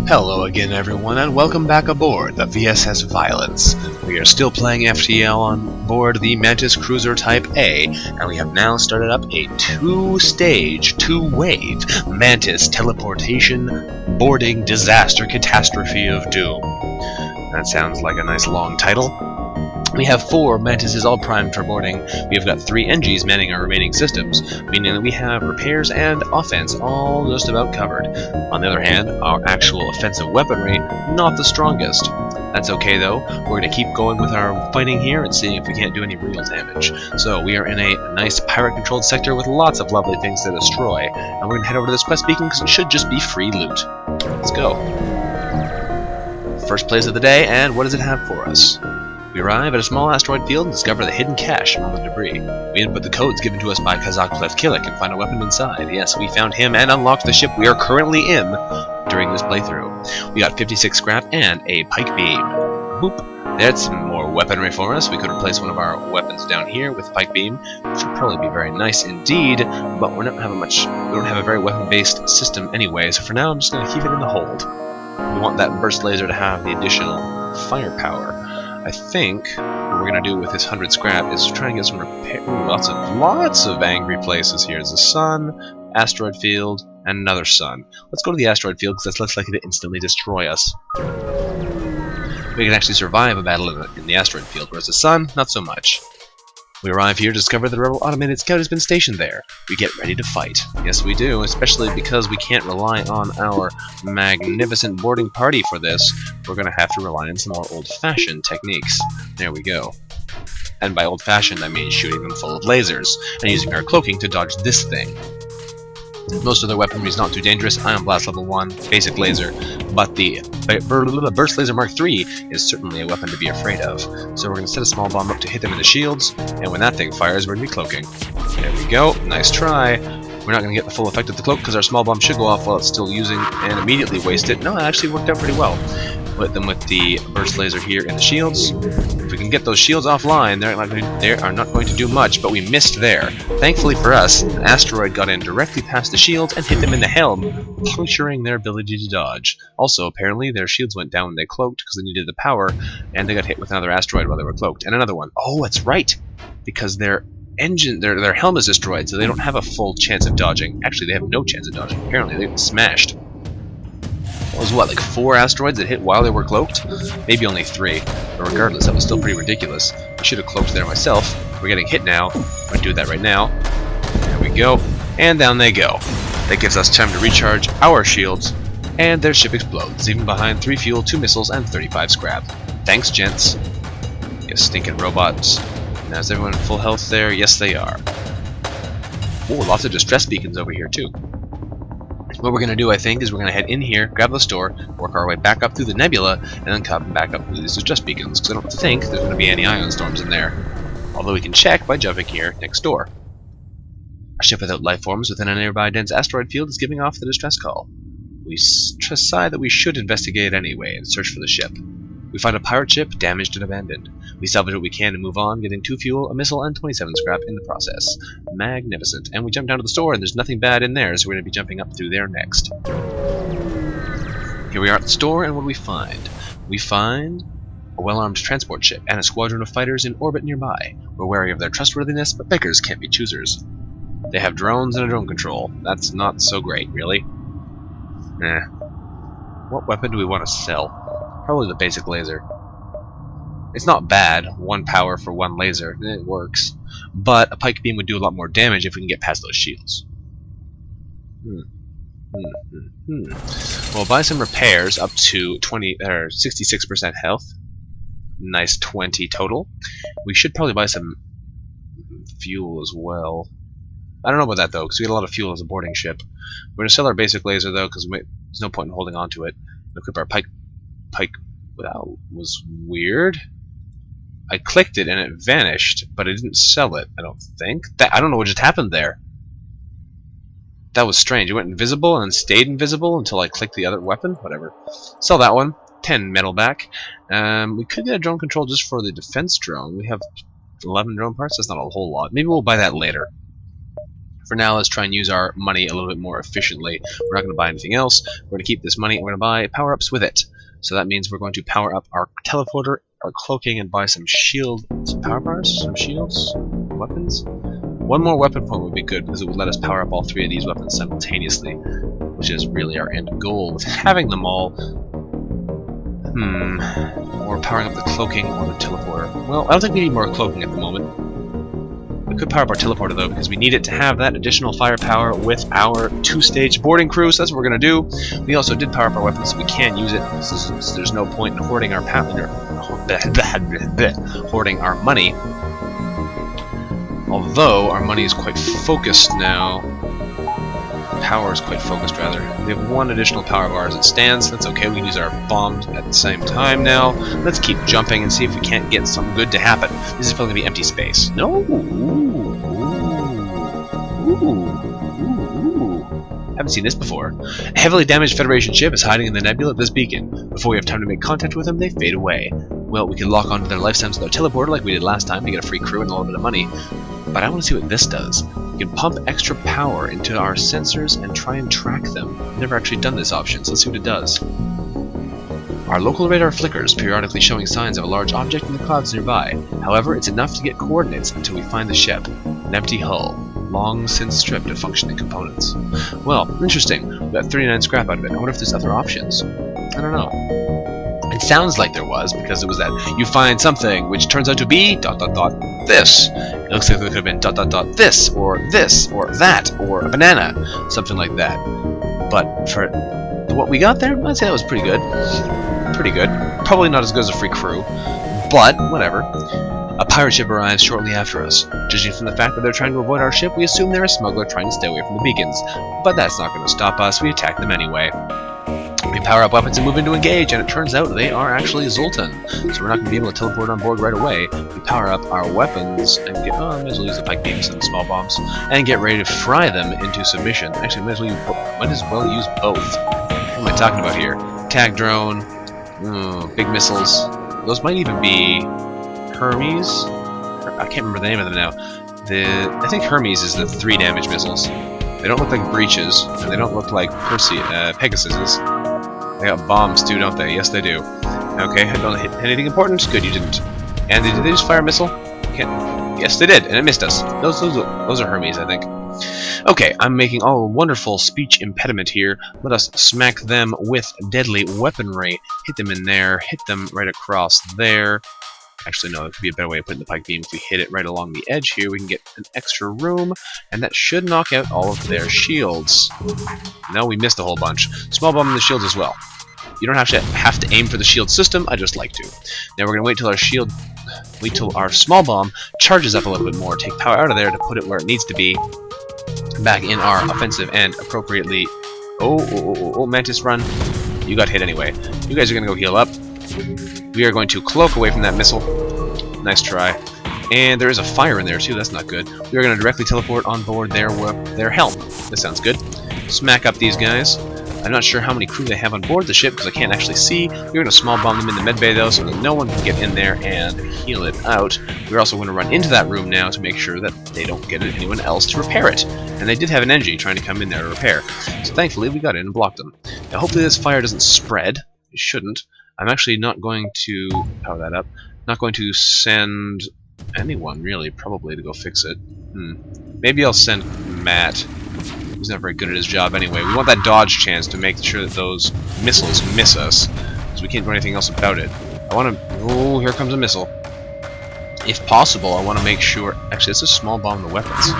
Hello again everyone, and welcome back aboard the VSS Violence. We are still playing FTL on board the Mantis Cruiser Type A, and we have now started up a two-stage, two-wave Mantis teleportation boarding disaster catastrophe of doom. That sounds like a nice long title. We have 4 Mantises all primed for boarding. We have got 3 NGs manning our remaining systems, meaning that we have repairs and offense all just about covered. On the other hand, our actual offensive weaponry, not the strongest. That's okay though, we're going to keep going with our fighting here and seeing if we can't do any real damage. So we are in a nice pirate-controlled sector with lots of lovely things to destroy, and we're going to head over to this quest beacon because it should just be free loot. Let's go. First place of the day, and what does it have for us? We arrive at a small asteroid field and discover the hidden cache among the debris. We input the codes given to us by Kazakh Plevkilik and find a weapon inside. Yes, we found him and unlocked the ship we are currently in during this playthrough. We got 56 scrap and a pike beam. Boop. That's some more weaponry for us. We could replace one of our weapons down here with a pike beam, which would probably be very nice indeed, but we don't have a very weapon-based system anyway, so for now I'm just going to keep it in the hold. We want that burst laser to have the additional firepower. I think what we're going to do with this 100 scrap is try and get some repair. Ooh, lots of angry places here. There's a sun, asteroid field, and another sun. Let's go to the asteroid field because that's less likely to instantly destroy us. We can actually survive a battle in the asteroid field, whereas the sun, not so much. We arrive here to discover that the rebel automated scout has been stationed there. We get ready to fight. Yes, we do, especially because we can't rely on our magnificent boarding party for this. We're going to have to rely on some more old-fashioned techniques. There we go. And by old-fashioned, I mean shooting them full of lasers, and using our cloaking to dodge this thing. Most of their weaponry is not too dangerous. Ion Blast level 1, basic laser, but the Burst Laser Mark III is certainly a weapon to be afraid of. So we're going to set a small bomb up to hit them in the shields, and when that thing fires, we're going to be cloaking. There we go, nice try. We're not going to get the full effect of the cloak because our small bomb should go off while it's still using and immediately waste it. No, it actually worked out pretty well. Hit them with the burst laser here in the shields. If we can get those shields offline, they are not going to do much, but we missed there. Thankfully for us, an asteroid got in directly past the shields and hit them in the helm, puncturing their ability to dodge. Also, apparently, their shields went down when they cloaked because they needed the power, and they got hit with another asteroid while they were cloaked. And another one. Oh, that's right! Because their helm is destroyed, so they don't have a full chance of dodging. Actually, they have no chance of dodging. Apparently, they got smashed. It was what, like 4 asteroids that hit while they were cloaked? Maybe only 3. But regardless, that was still pretty ridiculous. I should have cloaked there myself. We're getting hit now. I'm going to do that right now. There we go. And down they go. That gives us time to recharge our shields. And their ship explodes, leaving behind 3 fuel, 2 missiles, and 35 scrap. Thanks, gents. You stinking robots. Now is everyone in full health there? Yes, they are. Oh, lots of distress beacons over here, too. What we're going to do, I think, is we're going to head in here, grab the store, work our way back up through the nebula, and then come back up through these distress beacons, because I don't think there's going to be any ion storms in there. Although we can check by jumping here next door. A ship without life forms within a nearby dense asteroid field is giving off the distress call. We decide that we should investigate anyway and search for the ship. We find a pirate ship damaged and abandoned. We salvage what we can and move on, getting 2 fuel, a missile, and 27 scrap in the process. Magnificent. And we jump down to the store, and there's nothing bad in there, so we're going to be jumping up through there next. Here we are at the store, and what do we find? We find a well-armed transport ship and a squadron of fighters in orbit nearby. We're wary of their trustworthiness, but beggars can't be choosers. They have drones and a drone control. That's not so great, really. What weapon do we want to sell? Probably the basic laser. It's not bad, 1 power for 1 laser, it works. But a pike beam would do a lot more damage if we can get past those shields. We'll buy some repairs up to 66% health. Nice 20 total. We should probably buy some fuel as well. I don't know about that though, because we get a lot of fuel as a boarding ship. We're going to sell our basic laser though, because there's no point in holding on to it. Equip our pike. That was weird. I clicked it and it vanished, but I didn't sell it, I don't think. I don't know what just happened there. That was strange. It went invisible and then stayed invisible until I clicked the other weapon. Whatever. Sell that one. 10 metal back. We could get a drone control just for the defense drone. We have 11 drone parts. That's not a whole lot. Maybe we'll buy that later. For now, let's try and use our money a little bit more efficiently. We're not going to buy anything else. We're going to keep this money and we're going to buy power-ups with it. So that means we're going to power up our teleporter, our cloaking, and buy some some power bars, some shields, weapons. One more weapon point would be good because it would let us power up all 3 of these weapons simultaneously, which is really our end goal with having them all. Or powering up the cloaking or the teleporter. Well, I don't think we need more cloaking at the moment. We could power up our teleporter though, because we need it to have that additional firepower with our 2-stage boarding crew, so that's what we're going to do. We also did power up our weapons, so we can use it, so there's no point in hoarding our hoarding our money. Although our money is quite focused now. Power is quite focused, rather. We have 1 additional power bar as it stands. That's okay. We can use our bombs at the same time now. Let's keep jumping and see if we can't get something good to happen. This is probably going to be empty space. No! Ooh. Haven't seen this before. A heavily damaged Federation ship is hiding in the nebula of this beacon. Before we have time to make contact with them, they fade away. Well, we can lock onto their lifetimes with our teleporter like we did last time to get a free crew and a little bit of money. But I want to see what this does. We can pump extra power into our sensors and try and track them. I've never actually done this option, so let's see what it does. Our local radar flickers, periodically showing signs of a large object in the clouds nearby. However, it's enough to get coordinates until we find the ship. An empty hull, long since stripped of functioning components. Well, interesting. We got 39 scrap out of it. I wonder if there's other options. I don't know. It sounds like there was, because it was that you find something which turns out to be ... this. It looks like there could have been ... this, or that, or a banana, something like that. But for what we got there, I'd say that was pretty good. Pretty good. Probably not as good as a free crew, but whatever. A pirate ship arrives shortly after us. Judging from the fact that they're trying to avoid our ship, we assume they're a smuggler trying to stay away from the beacons. But that's not going to stop us. We attack them anyway. We power up weapons and move into engage, and it turns out they are actually Zoltan. So we're not going to be able to teleport on board right away. We power up our weapons and get... Oh, I might as well use the pike beams and the small bombs. And get ready to fry them into submission. Actually, might as well use both. What am I talking about here? Attack drone. Big missiles. Those might even be... Hermes? I can't remember the name of them now. I think Hermes is the 3 damage missiles. They don't look like breaches, and they don't look like Pegasuses. They got bombs too, don't they? Yes, they do. Okay, I don't hit anything important. Good, you didn't. And did they just fire a missile? Yes, they did, and it missed us. Those are Hermes, I think. Okay, I'm making a wonderful speech impediment here. Let us smack them with deadly weaponry. Hit them in there. Hit them right across there. Actually, no, it could be a better way of putting the pike beam. If we hit it right along the edge here, we can get an extra room, and that should knock out all of their shields. No, we missed a whole bunch. Small bomb in the shields as well. You don't have to aim for the shield system, I just like to. Now we're going to wait till our small bomb charges up a little bit more, take power out of there to put it where it needs to be, back in our offensive and appropriately... Oh, Mantis, run. You got hit anyway. You guys are going to go heal up. We are going to cloak away from that missile. Nice try. And there is a fire in there too, that's not good. We are going to directly teleport on board their helm. This sounds good. Smack up these guys. I'm not sure how many crew they have on board the ship because I can't actually see. We're going to small bomb them in the medbay though so that no one can get in there and heal it out. We're also going to run into that room now to make sure that they don't get anyone else to repair it. And they did have an NG trying to come in there to repair. So thankfully we got in and blocked them. Now hopefully this fire doesn't spread. It shouldn't. I'm actually not going to power that up. Not going to send anyone really probably to go fix it. Maybe I'll send Matt. He's not very good at his job anyway. We want that dodge chance to make sure that those missiles miss us, because we can't do anything else about it. I want to... Oh, here comes a missile. If possible, I want to make sure... Actually, it's a small bomb in the weapons.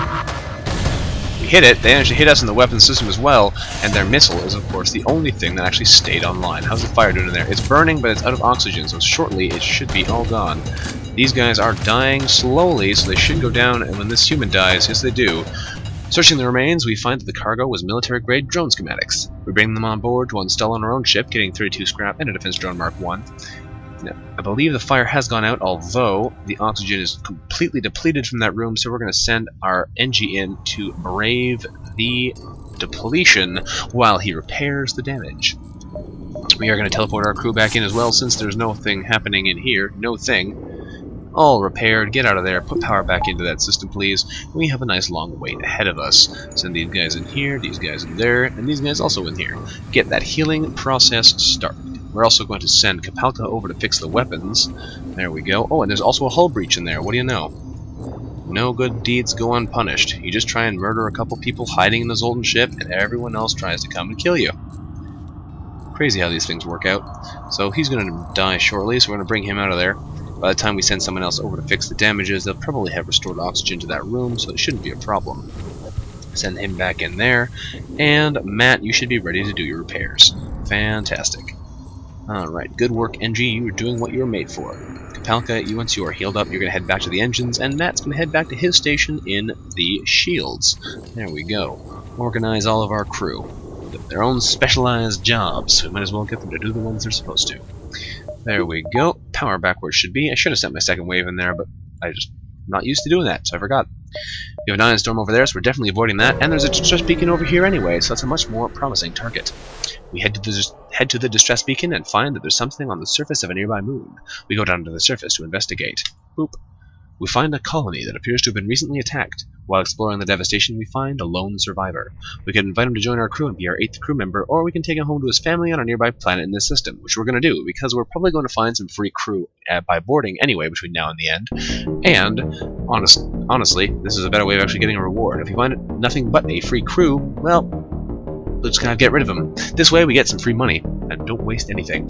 We hit it. They actually hit us in the weapons system as well, and their missile is, of course, the only thing that actually stayed online. How's the fire doing in there? It's burning, but it's out of oxygen, so shortly it should be all gone. These guys are dying slowly, so they should go down, and when this human dies, yes they do. Searching the remains, we find that the cargo was military-grade drone schematics. We bring them on board to install on our own ship, getting 32 scrap and a defense drone Mark 1. Now, I believe the fire has gone out, although the oxygen is completely depleted from that room, so we're going to send our NG in to brave the depletion while he repairs the damage. We are going to teleport our crew back in as well, since there's no thing happening in here. No thing. All repaired. Get out of there. Put power back into that system, please. We have a nice long wait ahead of us. Send these guys in here, these guys in there, and these guys also in here. Get that healing process started. We're also going to send Kapalka over to fix the weapons. There we go. Oh, and there's also a hull breach in there. What do you know? No good deeds go unpunished. You just try and murder a couple people hiding in the Zoltan ship, and everyone else tries to come and kill you. Crazy how these things work out. So he's going to die shortly, so we're going to bring him out of there. By the time we send someone else over to fix the damages, they'll probably have restored oxygen to that room, so it shouldn't be a problem. Send him back in there. And Matt, you should be ready to do your repairs. Fantastic. Alright, good work, NG. You are doing what you were made for. Kapalka, once you are healed up, you're going to head back to the engines, and Matt's going to head back to his station in the shields. There we go. Organize all of our crew. Their own specialized jobs. We might as well get them to do the ones they're supposed to. There we go. Power backwards should be. I should have sent my second wave in there, but I'm not used to doing that, so I forgot. We have an ion storm over there, so we're definitely avoiding that. And there's a distress beacon over here anyway, so that's a much more promising target. We head to the distress beacon and find that there's something on the surface of a nearby moon. We go down to the surface to investigate. Boop. We find a colony that appears to have been recently attacked. While exploring the devastation, we find a lone survivor. We can invite him to join our crew and be our 8th crew member, or we can take him home to his family on a nearby planet in this system, which we're going to do, because we're probably going to find some free crew by boarding anyway between now and the end. And, honestly, this is a better way of actually getting a reward. If we find nothing but a free crew, well, we'll just kind of get rid of them. This way we get some free money, and don't waste anything.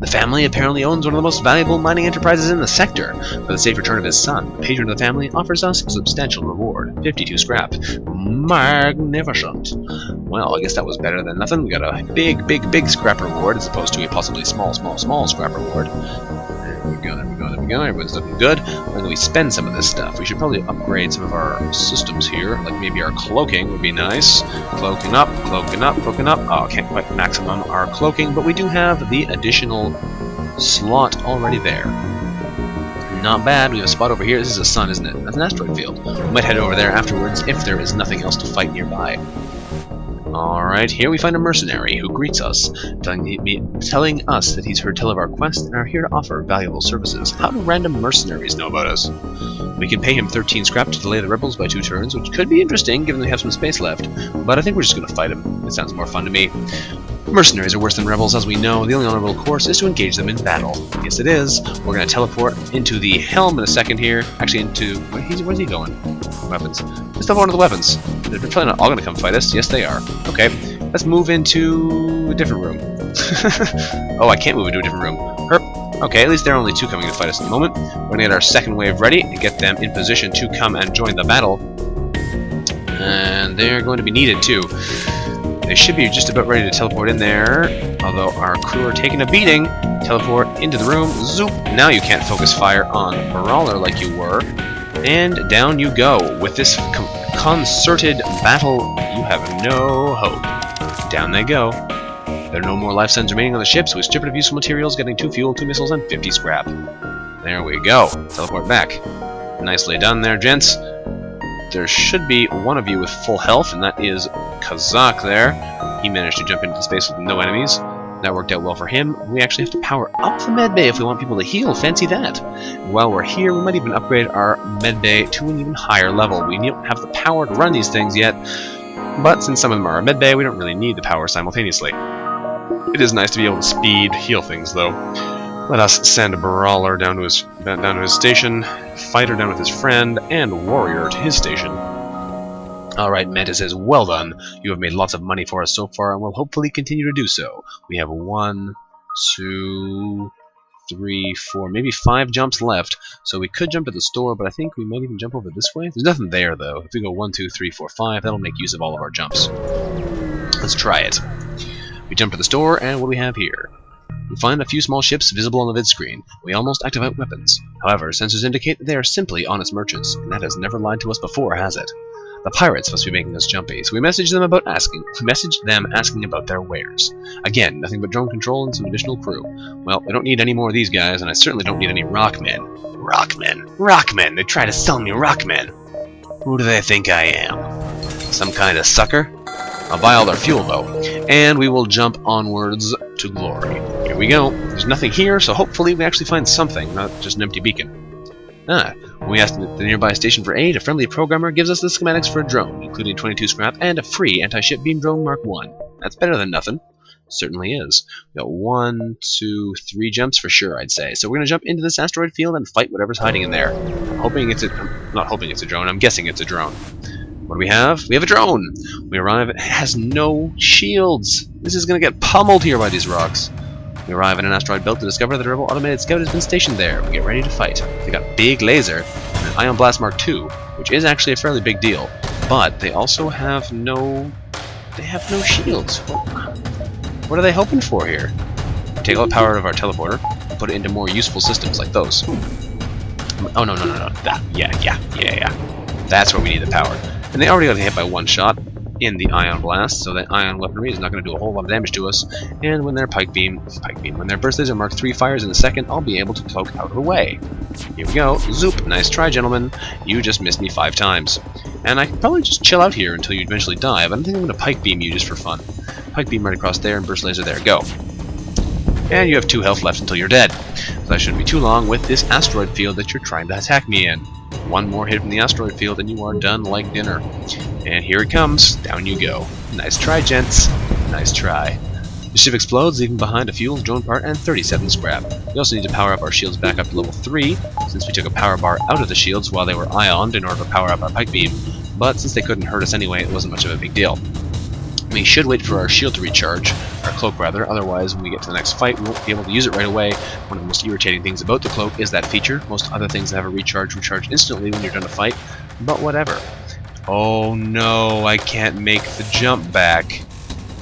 The family apparently owns one of the most valuable mining enterprises in the sector. For the safe return of his son, the patron of the family offers us a substantial reward, 52 scrap. Magnificent. Well, I guess that was better than nothing. We got a big scrap reward as opposed to a possibly small scrap reward. There we go. Everyone's looking good. Where do we spend some of this stuff? We should probably upgrade some of our systems here. Like maybe our cloaking would be nice. Cloaking up. Oh, can't quite maximum our cloaking, but we do have the additional slot already there. Not bad. We have a spot over here. This is a sun, isn't it? That's an asteroid field. We might head over there afterwards if there is nothing else to fight nearby. Alright, here we find a mercenary who greets us, telling us that he's heard tell of our quest and are here to offer valuable services. How do random mercenaries know about us? We can pay him 13 scrap to delay the rebels by 2 turns, which could be interesting given we have some space left, but I think we're just going to fight him. It sounds more fun to me. Mercenaries are worse than rebels, as we know. The only honorable course is to engage them in battle. Yes, it is. We're going to teleport into the helm in a second here. Actually, into... Where's he going? Weapons. Let's teleport into the weapons. They're probably not all going to come fight us. Yes, they are. Okay. Let's move into a different room. Oh, I can't move into a different room. Herp. Okay, at least there are only 2 coming to fight us at the moment. We're going to get our second wave ready and get them in position to come and join the battle. And they're going to be needed, too. They should be just about ready to teleport in there, although our crew are taking a beating. Teleport into the room. Zoop! Now you can't focus fire on Brawler like you were. And down you go. With this concerted battle, you have no hope. Down they go. There are no more life signs remaining on the ship, so we strip it of useful materials, getting 2 fuel, 2 missiles, and 50 scrap. There we go. Teleport back. Nicely done there, gents. There should be one of you with full health, and that is Kazakh there. He managed to jump into space with no enemies. That worked out well for him. We actually have to power up the medbay if we want people to heal. Fancy that. While we're here, we might even upgrade our medbay to an even higher level. We don't have the power to run these things yet, but since some of them are a medbay, we don't really need the power simultaneously. It is nice to be able to speed heal things, though. Let us send a Brawler down to his station, Fighter down with his friend, and Warrior to his station. Alright, Mantis says, well done. You have made lots of money for us so far, and will hopefully continue to do so. We have 1, 2, 3, 4, maybe 5 jumps left, so we could jump to the store, but I think we might even jump over this way. There's nothing there, though. If we go 1, 2, 3, 4, 5, that'll make use of all of our jumps. Let's try it. We jump to the store, and what do we have here? We find a few small ships visible on the vid screen. We almost activate weapons. However, sensors indicate that they are simply honest merchants, and that has never lied to us before, has it? The pirates must be making us jumpy, so we message them asking about their wares. Again, nothing but drone control and some additional crew. Well, I don't need any more of these guys, and I certainly don't need any rockmen. Rockmen! They try to sell me rockmen! Who do they think I am? Some kind of sucker? I'll buy all their fuel, though, and we will jump onwards to glory. Here we go. There's nothing here, so hopefully we actually find something, not just an empty beacon. When we ask the nearby station for aid, a friendly programmer gives us the schematics for a drone, including 22 scrap and a free anti-ship beam drone Mark 1. That's better than nothing. Certainly is. We got 1, 2, 3 jumps for sure, I'd say. So we're going to jump into this asteroid field and fight whatever's hiding in there. I'm not hoping it's a drone, I'm guessing it's a drone. What do we have? We have a drone! We arrive, it has no shields! This is going to get pummeled here by these rocks. We arrive at an asteroid belt to discover that a rebel automated scout has been stationed there. We get ready to fight. They got a big laser and an ion blast Mark II, which is actually a fairly big deal. But they also have no... They have no shields. What are they hoping for here? Take all the power out of our teleporter and put it into more useful systems like those. Oh, no. That, yeah. That's where we need the power. And they already got hit by one shot in the ion blast, so that ion weaponry is not going to do a whole lot of damage to us. And when their when their burst laser Mark III fires in a second, I'll be able to cloak out of the way. Here we go. Zoop. Nice try, gentlemen. You just missed me 5 times. And I can probably just chill out here until you eventually die, but I think I'm going to pike beam you just for fun. Pike beam right across there and burst laser there. Go. And you have 2 health left until you're dead. So that shouldn't be too long with this asteroid field that you're trying to attack me in. One more hit from the asteroid field and you are done like dinner. And here it comes. Down you go. Nice try, gents. Nice try. The ship explodes, leaving behind a fuel, drone part, and 37 scrap. We also need to power up our shields back up to level 3, since we took a power bar out of the shields while they were ioned in order to power up our pike beam. But since they couldn't hurt us anyway, it wasn't much of a big deal. We should wait for our shield to recharge, our cloak rather, otherwise when we get to the next fight we won't be able to use it right away. One of the most irritating things about the cloak is that feature. Most other things that have a recharge instantly when you're done to fight, but whatever. Oh no, I can't make the jump back.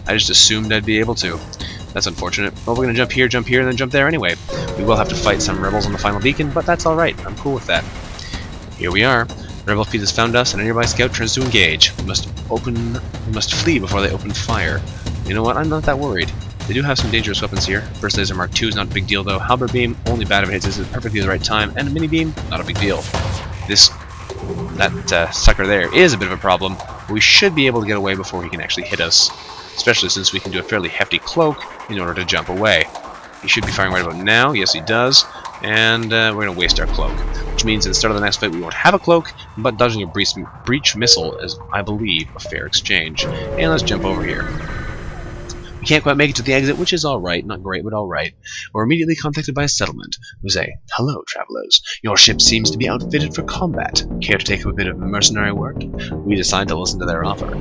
I just assumed I'd be able to. That's unfortunate. Well, we're gonna jump here, and then jump there anyway. We will have to fight some rebels on the final beacon, but that's alright. I'm cool with that. Here we are. The rebel fleet has found us, and a nearby scout turns to engage. We must flee before they open fire. You know what? I'm not that worried. They do have some dangerous weapons here. Burst laser Mark II is not a big deal though. Halberd beam, only bad if it hits us at perfectly the right time, and a mini beam, not a big deal. That sucker there is a bit of a problem. But we should be able to get away before he can actually hit us, especially since we can do a fairly hefty cloak in order to jump away. He should be firing right about now. Yes, he does. And we're going to waste our cloak, which means at the start of the next fight we won't have a cloak, but dodging a breach missile is, I believe, a fair exchange. And let's jump over here. We can't quite make it to the exit, which is alright, not great, but alright. We're immediately contacted by a settlement, who say, "Hello, travelers. Your ship seems to be outfitted for combat. Care to take up a bit of mercenary work?" We decide to listen to their offer.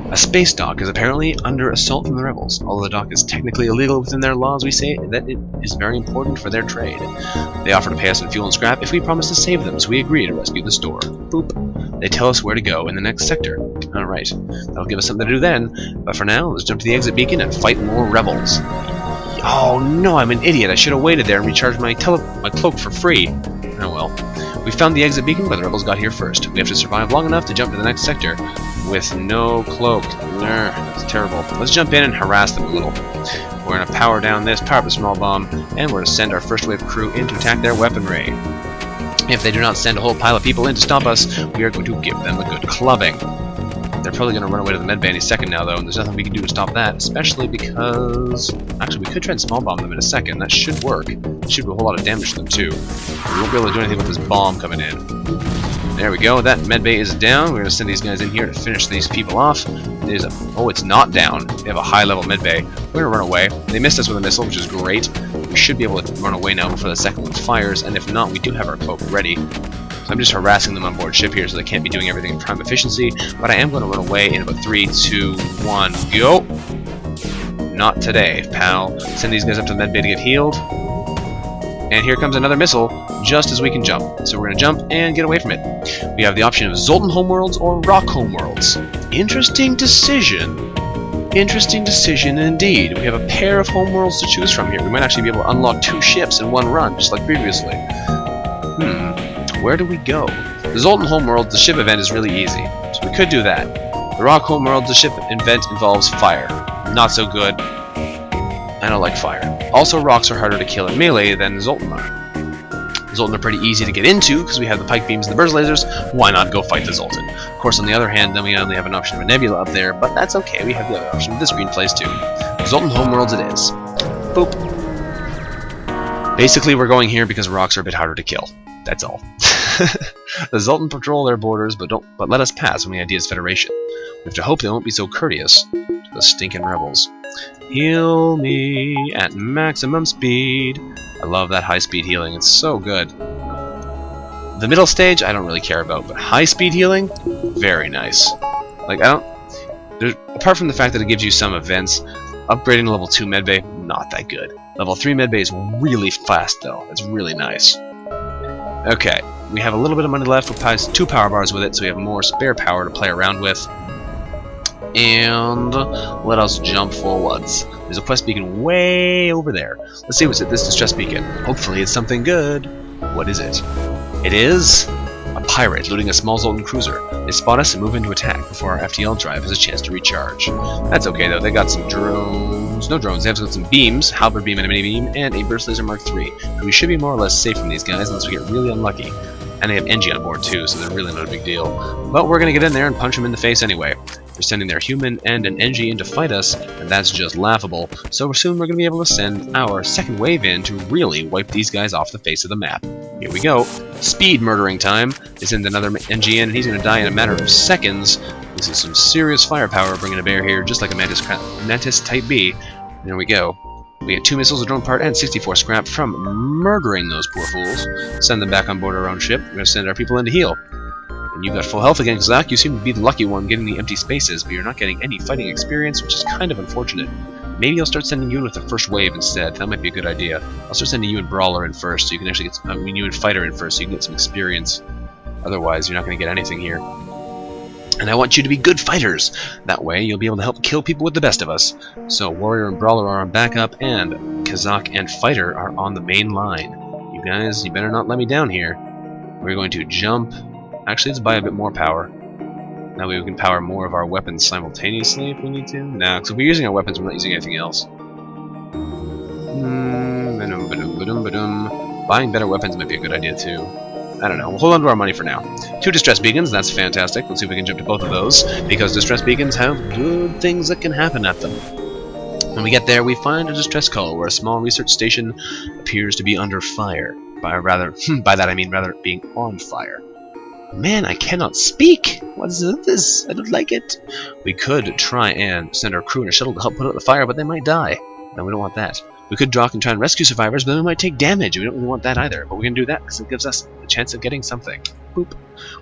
A space dock is apparently under assault from the rebels. Although the dock is technically illegal within their laws, we say that it is very important for their trade. They offer to pay us in fuel and scrap if we promise to save them, so we agree to rescue the store. Boop. They tell us where to go in the next sector. Alright, that'll give us something to do then. But for now, let's jump to the exit beacon and fight more rebels. Oh no, I'm an idiot. I should have waited there and recharged my cloak for free. Oh well. We found the exit beacon, but the rebels got here first. We have to survive long enough to jump to the next sector with no cloak. That's terrible. Let's jump in and harass them a little. We're going to power down this, power up the small bomb, and we're going to send our first wave crew in to attack their weaponry. If they do not send a whole pile of people in to stop us, we are going to give them a good clubbing. They're probably going to run away to the medbay any second now, though, and there's nothing we can do to stop that, especially because... Actually, we could try and small bomb them in a second. That should work. It should do a whole lot of damage to them, too. We won't be able to do anything with this bomb coming in. There we go. That medbay is down. We're going to send these guys in here to finish these people off. Oh, it's not down. They have a high-level medbay. We're going to run away. They missed us with a missile, which is great. We should be able to run away now before the second one fires, and if not, we do have our cloak ready. So I'm just harassing them on board ship here, so they can't be doing everything in prime efficiency, but I am going to run away in about 3, 2, 1, go! Not today, pal. Send these guys up to the medbay to get healed. And here comes another missile, just as we can jump. So we're going to jump and get away from it. We have the option of Zoltan homeworlds or Rock homeworlds. Interesting decision. Interesting decision indeed. We have a pair of homeworlds to choose from here. We might actually be able to unlock 2 ships in one run, just like previously. Where do we go? The Zoltan homeworld, the ship event is really easy, so we could do that. The Rock homeworld, the ship event involves fire. Not so good. I don't like fire. Also, rocks are harder to kill in melee than Zoltan are. Zoltan are pretty easy to get into because we have the pike beams and the burst lasers. Why not go fight the Zoltan? Of course, on the other hand, then we only have an option of a nebula up there, but that's okay. We have the other option of this green place too. Zoltan homeworlds it is. Boop. Basically, we're going here because rocks are a bit harder to kill. That's all. The Zoltan patrol their borders, but let us pass when we ideas Federation. We have to hope they won't be so courteous to the stinking rebels. Heal me at maximum speed. I love that high-speed healing. It's so good. The middle stage, I don't really care about, but high-speed healing, very nice. Like, apart from the fact that it gives you some events, upgrading to level 2 medbay, not that good. Level 3 medbay is really fast, though. It's really nice. Okay, we have a little bit of money left. We'll pass 2 power bars with it, so we have more spare power to play around with. And let us jump forwards. There's a quest beacon way over there. Let's see what's at this distress beacon. Hopefully it's something good. What is it? It is a pirate looting a small Zoltan cruiser. They spot us and move into attack before our FTL drive has a chance to recharge. That's okay though, they got some drones. No drones, they have got some beams, halberd beam and a mini beam, and a burst laser Mark III. We should be more or less safe from these guys unless we get really unlucky. And they have NG on board too, so they're really not a big deal. But we're gonna get in there and punch them in the face anyway. They're sending their human and an NG in to fight us, and that's just laughable. So soon we're gonna be able to send our second wave in to really wipe these guys off the face of the map. Here we go. Speed murdering time. They send another NG in, and he's gonna die in a matter of seconds. This is some serious firepower bringing to bear here, just like a Mantis Type B. There we go. We get 2 missiles, a drone part, and 64 scrap from murdering those poor fools. Send them back on board our own ship. We're going to send our people in to heal. And you've got full health again, Kazak. You seem to be the lucky one getting the empty spaces, but you're not getting any fighting experience, which is kind of unfortunate. Maybe I'll start sending you in with the first wave instead. That might be a good idea. I'll start sending you and Brawler in first, so you can actually get you and Fighter in first, so you can get some experience. Otherwise, you're not going to get anything here. And I want you to be good fighters. That way, you'll be able to help kill people with the best of us. So, Warrior and Brawler are on backup, and Kazak and Fighter are on the main line. You guys, you better not let me down here. We're going to jump. Actually, let's buy a bit more power. That way we can power more of our weapons simultaneously if we need to. Nah, because if we're using our weapons, we're not using anything else. Buying better weapons might be a good idea, too. I don't know. We'll hold on to our money for now. 2 distress beacons, that's fantastic. Let's see if we can jump to both of those, because distress beacons have good things that can happen at them. When we get there, we find a distress call where a small research station appears to be under fire. By that I mean rather being on fire. Man, I cannot speak! What is this? I don't like it. We could try and send our crew in a shuttle to help put out the fire, but they might die. No, we don't want that. We could dock and try and rescue survivors, but then we might take damage. We don't really want that either, but we're going to do that because it gives us a chance of getting something. Boop.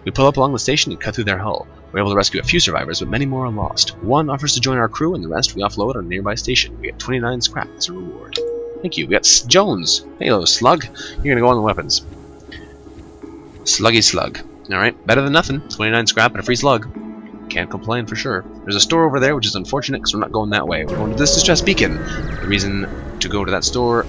We pull up along the station and cut through their hull. We're able to rescue a few survivors, but many more are lost. One offers to join our crew, and the rest we offload at a nearby station. We get 29 scrap as a reward. Thank you. We got Jones. Hello, Slug. You're going to go on the weapons. Sluggy Slug. Alright, better than nothing. 29 scrap and a free slug. Can't complain for sure. There's a store over there, which is unfortunate because we're not going that way. We're going to this distress beacon. The reason not to go to that store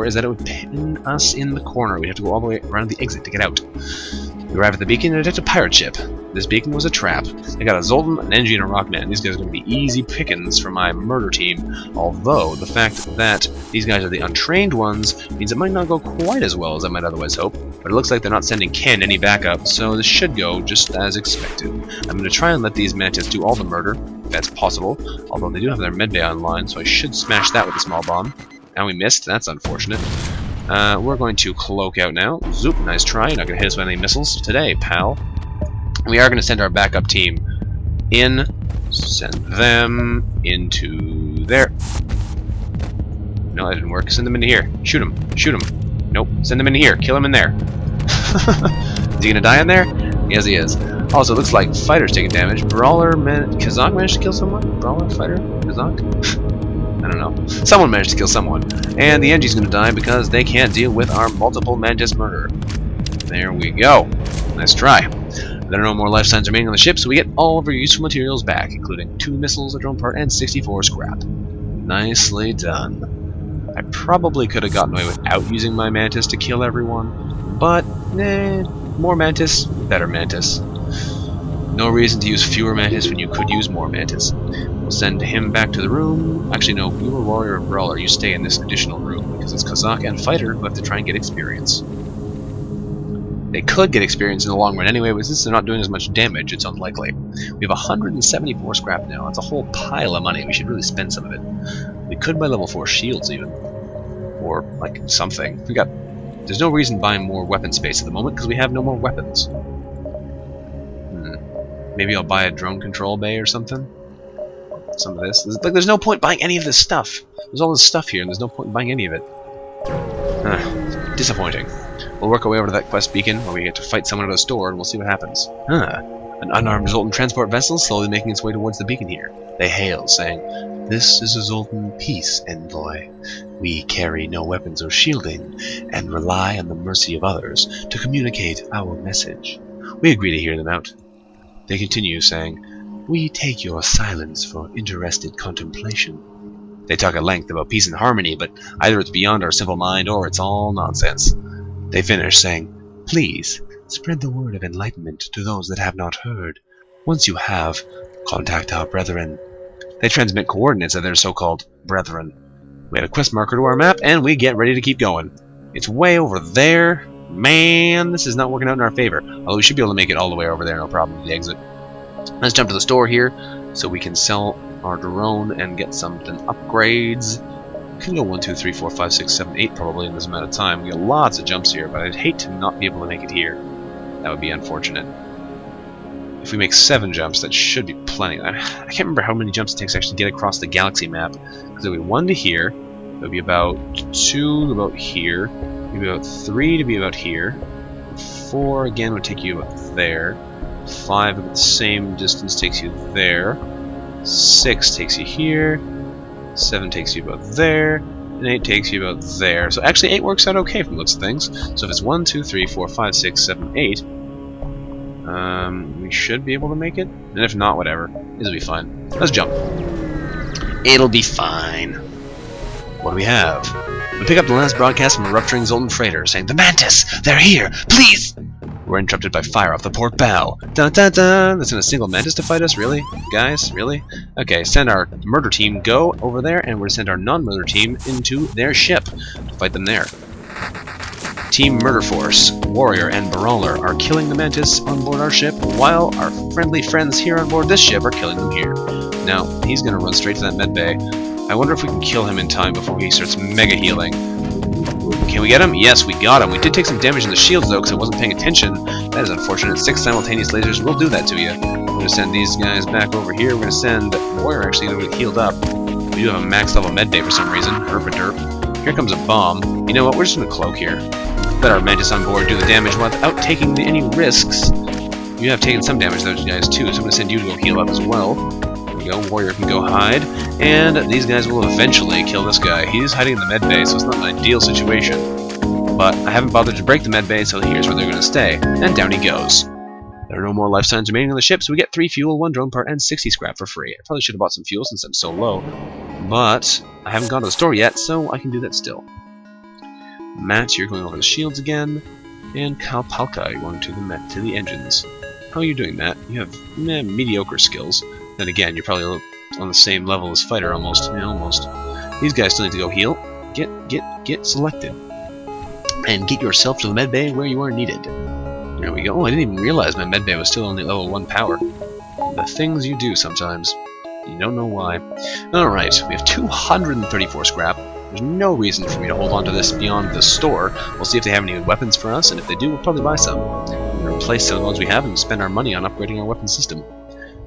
is that it would pin us in the corner. We'd have to go all the way around the exit to get out. We arrive at the beacon and detect a pirate ship. This beacon was a trap. They got a Zoltan, an NG, and a Rockman. These guys are going to be easy pickings for my murder team, although the fact that these guys are the untrained ones means it might not go quite as well as I might otherwise hope, but it looks like they're not sending Ken any backup, so this should go just as expected. I'm going to try and let these Mantis do all the murder, if that's possible, although they do have their medbay online, so I should smash that with a small bomb. And we missed, that's unfortunate. We're going to cloak out now. Zoop, nice try. Not going to hit us with any missiles today, pal. We are going to send our backup team in. Send them into there. No, that didn't work. Send them into here. Shoot them. Shoot them. Nope. Send them into here. Kill him in there. Is he going to die in there? Yes, he is. Also, it looks like Fighter's taking damage. Kazak managed to kill someone? Brawler? Fighter? Kazak? I don't know. Someone managed to kill someone. And the NG's going to die because they can't deal with our multiple Mantis murder. There we go. Nice try. There are no more life signs remaining on the ship, so we get all of our useful materials back, including 2 missiles, a drone part, and 64 scrap. Nicely done. I probably could have gotten away without using my Mantis to kill everyone, but, more Mantis, better Mantis. No reason to use fewer Mantis when you could use more Mantis. We'll send him back to the room. Actually, no, you were Warrior and Brawler. You stay in this additional room, because it's Kazak and Fighter who have to try and get experience. They could get experience in the long run anyway, but since they're not doing as much damage, it's unlikely. We have 174 scrap now. That's a whole pile of money. We should really spend some of it. We could buy level 4 shields even. Or, like, something. We got There's no reason buying more weapon space at the moment because we have no more weapons. Maybe I'll buy a drone control bay or something. Some of this. There's no point buying any of this stuff. There's all this stuff here, and there's no point in buying any of it. Disappointing. We'll work our way over to that quest beacon, where we get to fight someone at a store, and we'll see what happens. An unarmed Zoltan transport vessel slowly making its way towards the beacon here. They hail, saying, "This is a Zoltan peace envoy. We carry no weapons or shielding, and rely on the mercy of others to communicate our message." We agree to hear them out. They continue, saying, "We take your silence for interested contemplation." They talk at length about peace and harmony, but either it's beyond our simple mind or it's all nonsense. They finish, saying, "Please, spread the word of enlightenment to those that have not heard. Once you have, contact our brethren." They transmit coordinates of their so-called brethren. We add a quest marker to our map, and we get ready to keep going. It's way over there. Man, this is not working out in our favor. Although we should be able to make it all the way over there, no problem, to the exit. Let's jump to the store here, so we can sell our drone and get something upgrades. We can go 1, 2, 3, 4, 5, 6, 7, 8 probably in this amount of time. We got lots of jumps here, but I'd hate to not be able to make it here. That would be unfortunate. If we make 7 jumps, that should be plenty. I can't remember how many jumps it takes to actually get across the galaxy map. Because it would be 1 to here, it would be about 2 to about here, it would be about 3 to be about here, 4 again would take you about there, 5 about the same distance takes you there, 6 takes you here, 7 takes you about there, and 8 takes you about there. So actually 8 works out okay from the looks of things. So if it's 1, 2, 3, 4, 5, 6, 7, 8, we should be able to make it. And if not, whatever. It'll be fine. Let's jump. It'll be fine. What do we have? We pick up the last broadcast from a rupturing Zoltan freighter, saying, "The Mantis! They're here! Please!" We're interrupted by fire off the port bow. Dun dun dun! That's in a single Mantis to fight us? Really? Guys? Really? Okay, send our murder team go over there, and we're to send our non-murder team into their ship to fight them there. Team Murder Force, Warrior, and Brawler are killing the Mantis on board our ship, while our friendly friends here on board this ship are killing them here. Now, he's going to run straight to that medbay. I wonder if we can kill him in time before he starts mega healing. Can we get him? Yes, we got him. We did take some damage in the shields, though, because I wasn't paying attention. That is unfortunate. 6 simultaneous lasers will do that to you. We're going to send these guys back over here. We're going to send Warrior, actually, to get healed up. We do have a max level medbay for some reason. Herpaderp. Here comes a bomb. You know what? We're just going to cloak here. Let our Mantis on board do the damage without taking any risks. You have taken some damage, those guys, too, so I'm going to send you to go heal up as well. There we go. Warrior can go hide. And these guys will eventually kill this guy. He's hiding in the medbay, so it's not an ideal situation. But I haven't bothered to break the medbay, so here's where they're going to stay. And down he goes. There are no more life signs remaining on the ship, so we get 3 fuel, 1 drone part, and 60 scrap for free. I probably should have bought some fuel since I'm so low. But I haven't gone to the store yet, so I can do that still. Matt, you're going over the shields again, and Kalpalka, you're going to the engines. How are you doing, Matt? You have mediocre skills. Then again, you're probably on the same level as Fighter, almost. Yeah, almost. These guys still need to go heal. Get selected, and get yourself to the medbay where you are needed. There we go. Oh, I didn't even realize my medbay was still only level 1 power. The things you do sometimes. You don't know why. Alright, we have 234 scrap. There's no reason for me to hold on to this beyond the store. We'll see if they have any weapons for us, and if they do, we'll probably buy some. We're going to replace some of the ones we have and spend our money on upgrading our weapon system.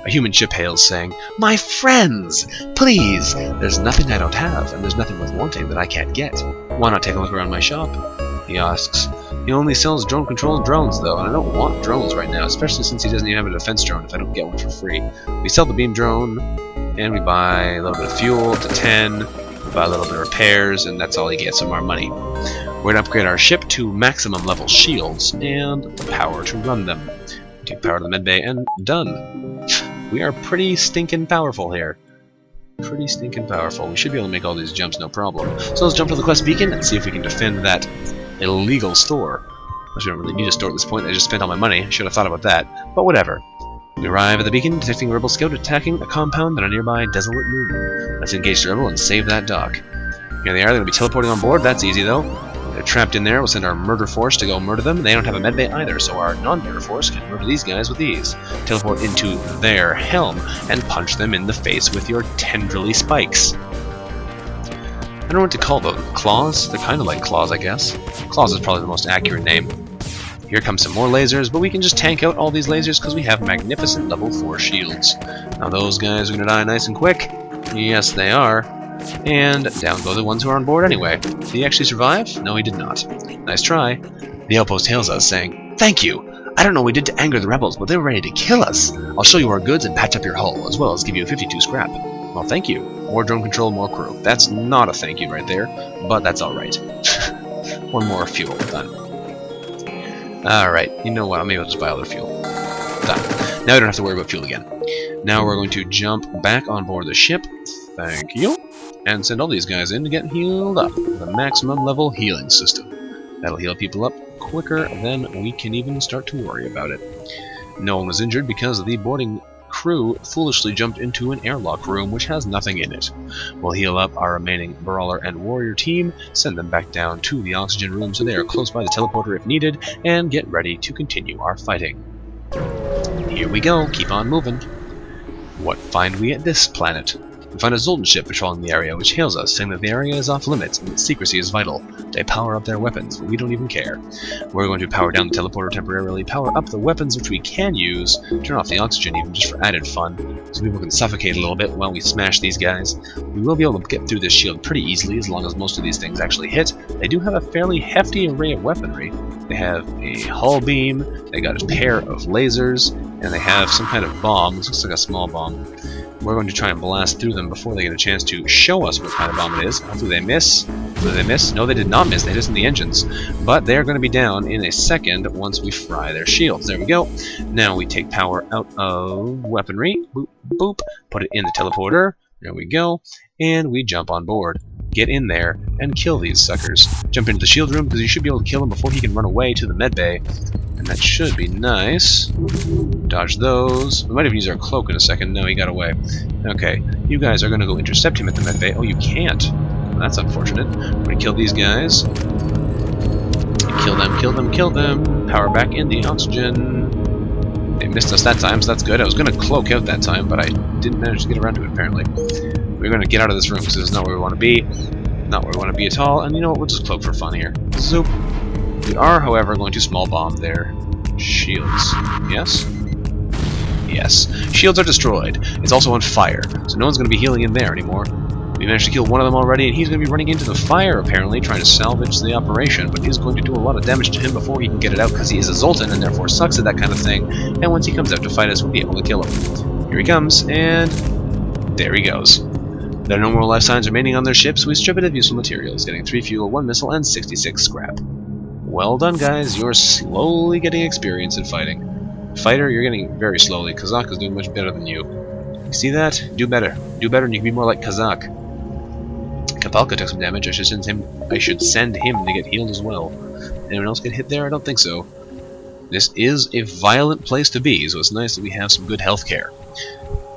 A human ship hails, saying, "My friends! Please! There's nothing I don't have, and there's nothing worth wanting that I can't get. Why not take a look around my shop?" He asks. He only sells drone-controlled drones, though, and I don't want drones right now, especially since he doesn't even have a defense drone if I don't get one for free. We sell the beam drone, and we buy a little bit of fuel to 10, buy a little bit of repairs, and that's all he gets from our money. We're going to upgrade our ship to maximum level shields, and the power to run them. Take power to the medbay, and done. We are pretty stinking powerful here. Pretty stinking powerful. We should be able to make all these jumps no problem. So let's jump to the quest beacon and see if we can defend that illegal store. I don't really need a store at this point. I just spent all my money. I should have thought about that. But whatever. We arrive at the beacon, detecting a rebel scout attacking a compound on a nearby desolate moon. Let's engage the rebel and save that dock. Here they are. They're going to be teleporting on board. That's easy, though. They're trapped in there. We'll send our murder force to go murder them. They don't have a medbay either, so our non-murder force can murder these guys with ease. Teleport into their helm and punch them in the face with your tendrily spikes. I don't know what to call them. Claws? They're kind of like claws, I guess. Claws is probably the most accurate name. Here come some more lasers, but we can just tank out all these lasers because we have magnificent level 4 shields. Now those guys are going to die nice and quick. Yes, they are. And down go the ones who are on board anyway. Did he actually survive? No, he did not. Nice try. The outpost hails us, saying, "Thank you! I don't know what we did to anger the rebels, but they were ready to kill us. I'll show you our goods and patch up your hull, as well as give you 52 scrap." Well, thank you. More drone control, more crew. That's not a thank you right there, but that's alright. One more fuel, done. Alright, you know what, maybe I'll just buy other fuel. Done. Now we don't have to worry about fuel again. Now we're going to jump back on board the ship, thank you, and send all these guys in to get healed up with a maximum level healing system. That'll heal people up quicker than we can even start to worry about it. No one was injured because the boarding crew foolishly jumped into an airlock room which has nothing in it. We'll heal up our remaining brawler and warrior team, send them back down to the oxygen room so they are close by the teleporter if needed, and get ready to continue our fighting. Here we go, keep on moving. What find we at this planet? We find a Zoltan ship patrolling the area, which hails us, saying that the area is off limits and that secrecy is vital. They power up their weapons, but we don't even care. We're going to power down the teleporter temporarily, power up the weapons which we can use, turn off the oxygen even just for added fun, so people can suffocate a little bit while we smash these guys. We will be able to get through this shield pretty easily as long as most of these things actually hit. They do have a fairly hefty array of weaponry. They have a hull beam, they got a pair of lasers, and they have some kind of bomb. This looks like a small bomb. We're going to try and blast through them before they get a chance to show us what kind of bomb it is. Hopefully they miss. Did they miss? No, they did not miss. They hit us in the engines. But they're going to be down in a second once we fry their shields. There we go. Now we take power out of weaponry. Boop, boop. Put it in the teleporter. There we go. And we jump on board. Get in there and kill these suckers. Jump into the shield room because you should be able to kill him before he can run away to the medbay. And that should be nice. Dodge those. We might even use our cloak in a second. No, he got away. Okay, you guys are going to go intercept him at the medbay. Oh, you can't. Well, that's unfortunate. We're going to kill these guys. Kill them, kill them, kill them. Power back in the oxygen. They missed us that time, so that's good. I was going to cloak out that time, but I didn't manage to get around to it, apparently. We're going to get out of this room because this is not where we want to be. Not where we want to be at all. And you know what? We'll just cloak for fun here. Zoop. We are, however, going to small bomb their shields. Yes? Yes. Shields are destroyed. It's also on fire, so no one's going to be healing in there anymore. We managed to kill one of them already, and he's going to be running into the fire, apparently, trying to salvage the operation, but he's going to do a lot of damage to him before he can get it out, because he is a Zoltan, and therefore sucks at that kind of thing, and once he comes out to fight us, we'll be able to kill him. Here he comes, and there he goes. There are no more life signs remaining on their ships, so we strip it of useful materials, getting 3 fuel, 1 missile, and 66 scrap. Well done, guys. You're slowly getting experience in fighting. Fighter, you're getting very slowly. Kazak is doing much better than you. You see that? Do better. Do better and you can be more like Kazak. Kapalka took some damage. I should send him to get healed as well. Anyone else get hit there? I don't think so. This is a violent place to be, so it's nice that we have some good health care.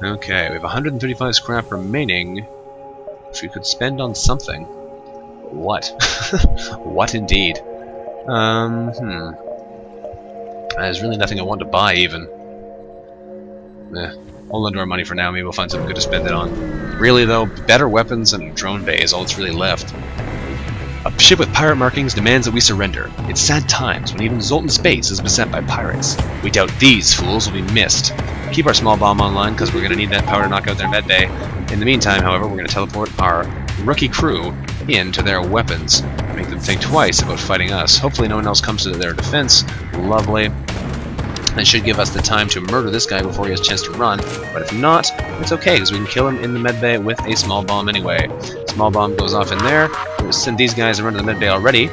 Okay, we have 135 scrap remaining, which we could spend on something. What? What indeed? There's really nothing I want to buy, even. Hold on to our money for now, maybe we'll find something good to spend it on. Really, though, better weapons and a drone bay is all that's really left. A ship with pirate markings demands that we surrender. It's sad times when even Zoltan space is beset by pirates. We doubt these fools will be missed. Keep our small bomb online, because we're going to need that power to knock out their medbay. In the meantime, however, we're going to teleport our rookie crew into their weapons. Make them think twice about fighting us. Hopefully no one else comes to their defense. Lovely. That should give us the time to murder this guy before he has a chance to run. But if not, it's okay, because we can kill him in the medbay with a small bomb anyway. Small bomb goes off in there. We're going to send these guys around to the medbay already.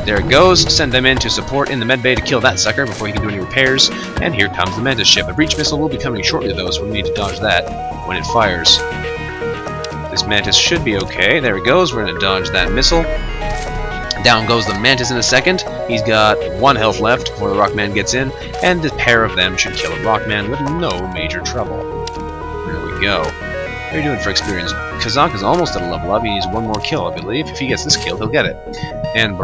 There it goes. Send them in to support in the medbay to kill that sucker before he can do any repairs. And here comes the Mantis ship. A breach missile will be coming shortly, though, so we need to dodge that when it fires. This Mantis should be okay. There he goes. We're going to dodge that missile. Down goes the Mantis in a second. He's got 1 health left before the Rockman gets in, and a pair of them should kill the Rockman with no major trouble. There we go. How are you doing for experience? Kazak is almost at a level up. He needs 1 more kill, I believe. If he gets this kill, he'll get it. And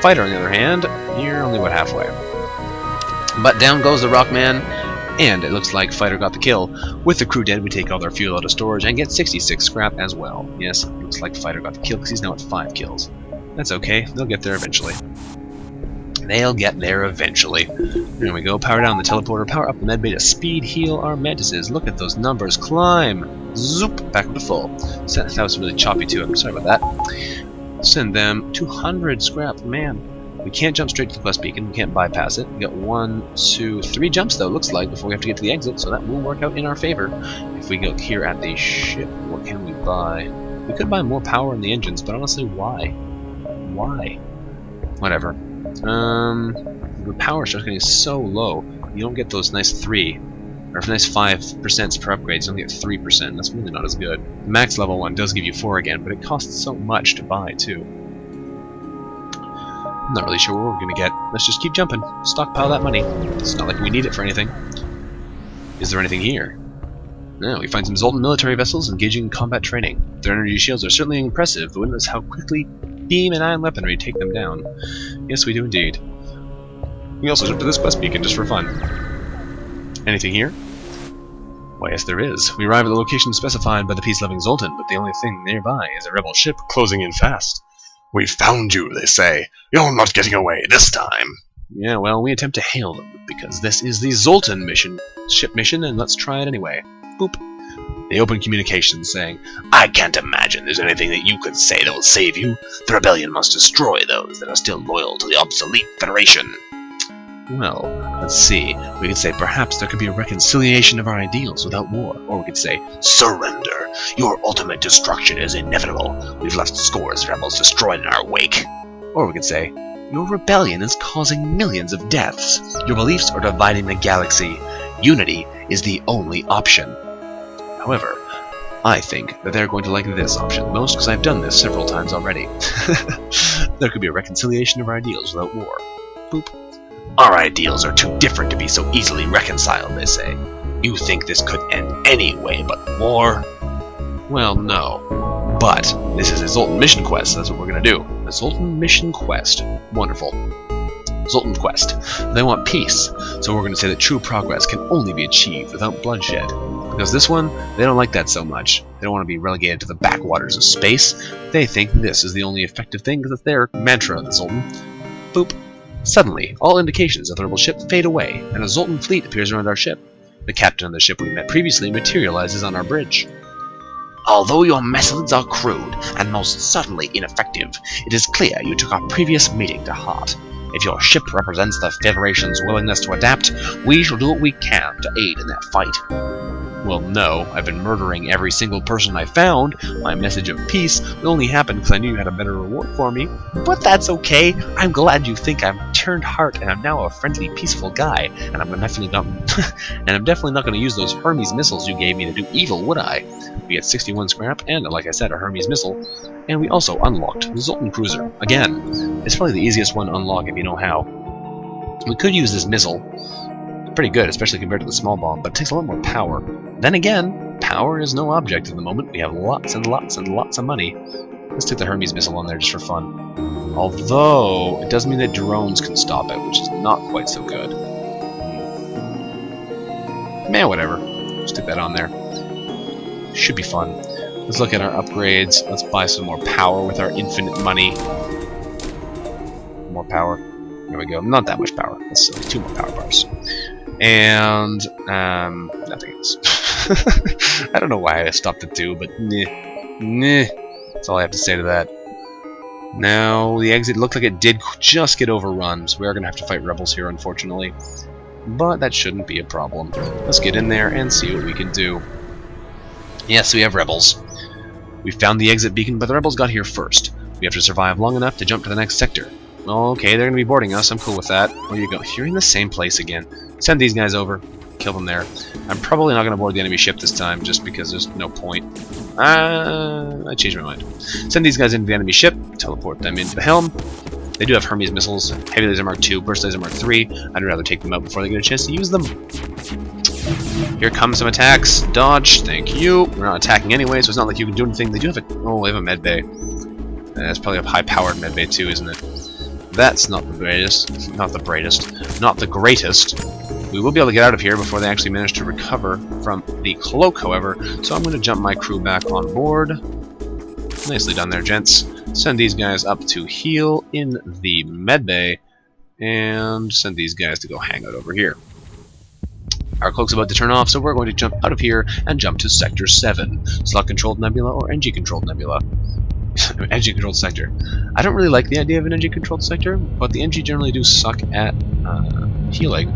Fighter, on the other hand, you're only about halfway. But down goes the Rockman. And it looks like fighter got the kill. With the crew dead, we take all their fuel out of storage and get 66 scrap as well. Yes, it looks like fighter got the kill because he's now at 5 kills. That's okay, they'll get there eventually. They'll get there eventually. There we go, power down the teleporter, power up the medbay to speed heal our mantises. Look at those numbers climb! Zoop! Back up to full. That was really choppy too, I'm sorry about that. Send them 200 scrap, man. We can't jump straight to the quest beacon, we can't bypass it. We got 1, 2, 3 jumps though, looks like, before we have to get to the exit, so that will work out in our favor. If we go here at the ship, what can we buy? We could buy more power in the engines, but honestly, why? Why? Whatever. The power starts getting so low, you don't get those nice 3, or nice 5% per upgrade, you only get 3%, that's really not as good. The max level one does give you 4 again, but it costs so much to buy, too. I'm not really sure what we're gonna get. Let's just keep jumping. Stockpile that money. It's not like we need it for anything. Is there anything here? No, we find some Zoltan military vessels engaging in combat training. Their energy shields are certainly impressive, but witness how quickly beam and ion weaponry take them down. Yes, we do indeed. We also jump to this quest beacon just for fun. Anything here? Why, yes, there is. We arrive at the location specified by the peace-loving Zoltan, but the only thing nearby is a rebel ship closing in fast. We found you, they say. You're not getting away this time. Yeah, well, we attempt to hail them, because this is the Zoltan ship mission, and let's try it anyway. Boop. They open communications, saying, I can't imagine there's anything that you could say that will save you. The rebellion must destroy those that are still loyal to the obsolete Federation. Well, let's see. We could say perhaps there could be a reconciliation of our ideals without war, or we could say, surrender. Your ultimate destruction is inevitable. We've left scores of rebels destroyed in our wake. Or we could say, your rebellion is causing millions of deaths. Your beliefs are dividing the galaxy. Unity is the only option. However, I think that they're going to like this option the most because I've done this several times already. There could be a reconciliation of our ideals without war. Boop. Our ideals are too different to be so easily reconciled, they say. You think this could end any way but war? Well, no. But this is a Zoltan mission quest, so that's what we're going to do. A Zoltan mission quest. Wonderful. Zoltan quest. They want peace, so we're going to say that true progress can only be achieved without bloodshed. Because this one, they don't like that so much. They don't want to be relegated to the backwaters of space. They think this is the only effective thing because it's their mantra, the Zoltan. Boop. Suddenly, all indications of the rebel ship fade away, and a Zoltan fleet appears around our ship. The captain of the ship we met previously materializes on our bridge. Although your methods are crude and most certainly ineffective, it is clear you took our previous meeting to heart. If your ship represents the Federation's willingness to adapt, we shall do what we can to aid in that fight. Well, no, I've been murdering every single person I found. My message of peace only happened because I knew you had a better reward for me. But that's okay. I'm glad you think I've turned heart and I'm now a friendly, peaceful guy. And I'm definitely not going to use those Hermes missiles you gave me to do evil, would I? We get 61 scrap and, like I said, a Hermes missile. And we also unlocked the Zoltan Cruiser. Again, it's probably the easiest one to unlock if you know how. We could use this missile. Pretty good, especially compared to the small bomb, but it takes a lot more power. Then again, power is no object at the moment. We have lots and lots and lots of money. Let's take the Hermes missile on there just for fun. Although, it does mean that drones can stop it, which is not quite so good. Man, whatever. Just stick that on there. Should be fun. Let's look at our upgrades. Let's buy some more power with our infinite money. More power. There we go. Not that much power. That's silly. 2 more power bars. And, nothing else. I don't know why I stopped at 2, but nah. That's all I have to say to that. Now, the exit looked like it did just get overrun, so we are going to have to fight rebels here, unfortunately. But that shouldn't be a problem. Let's get in there and see what we can do. Yes, we have rebels. We found the exit beacon, but the rebels got here first. We have to survive long enough to jump to the next sector. Okay, they're going to be boarding us. I'm cool with that. Where you go? You're in the same place again. Send these guys over. Kill them there. I'm probably not going to board the enemy ship this time, just because there's no point. I changed my mind. Send these guys into the enemy ship. Teleport them into the helm. They do have Hermes missiles. Heavy Laser Mark II. Burst Laser Mark III. I'd rather take them out before they get a chance to use them. Here come some attacks. Dodge. Thank you. We're not attacking anyway, so it's not like you can do anything. They do have a... Oh, they have a med bay. That's probably a high-powered med bay too, isn't it? That's not the greatest. Not the greatest. Not the greatest. We will be able to get out of here before they actually manage to recover from the cloak, however, so I'm going to jump my crew back on board. Nicely done there, gents. Send these guys up to heal in the medbay, and send these guys to go hang out over here. Our cloak's about to turn off, so we're going to jump out of here and jump to Sector 7. Slot-controlled nebula or NG-controlled nebula. NG-controlled sector. I don't really like the idea of an NG-controlled sector, but the NG generally do suck at healing.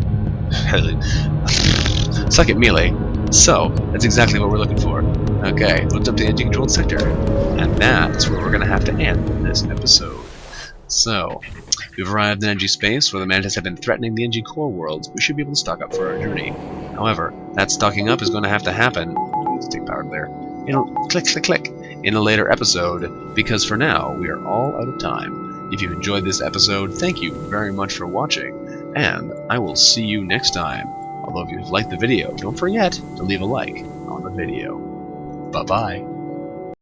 Suck at melee. So, that's exactly what we're looking for. Okay, let's jump to the NG-controlled sector. And that's where we're going to have to end this episode. So, we've arrived in NG space, where the Mantis have been threatening the NG core worlds. We should be able to stock up for our journey. However, that stocking up is going to have to happen. Let's take power there. Click, in a later episode, because for now, we are all out of time. If you've enjoyed this episode, thank you very much for watching, and I will see you next time. Although if you've liked the video, don't forget to leave a like on the video. Bye-bye.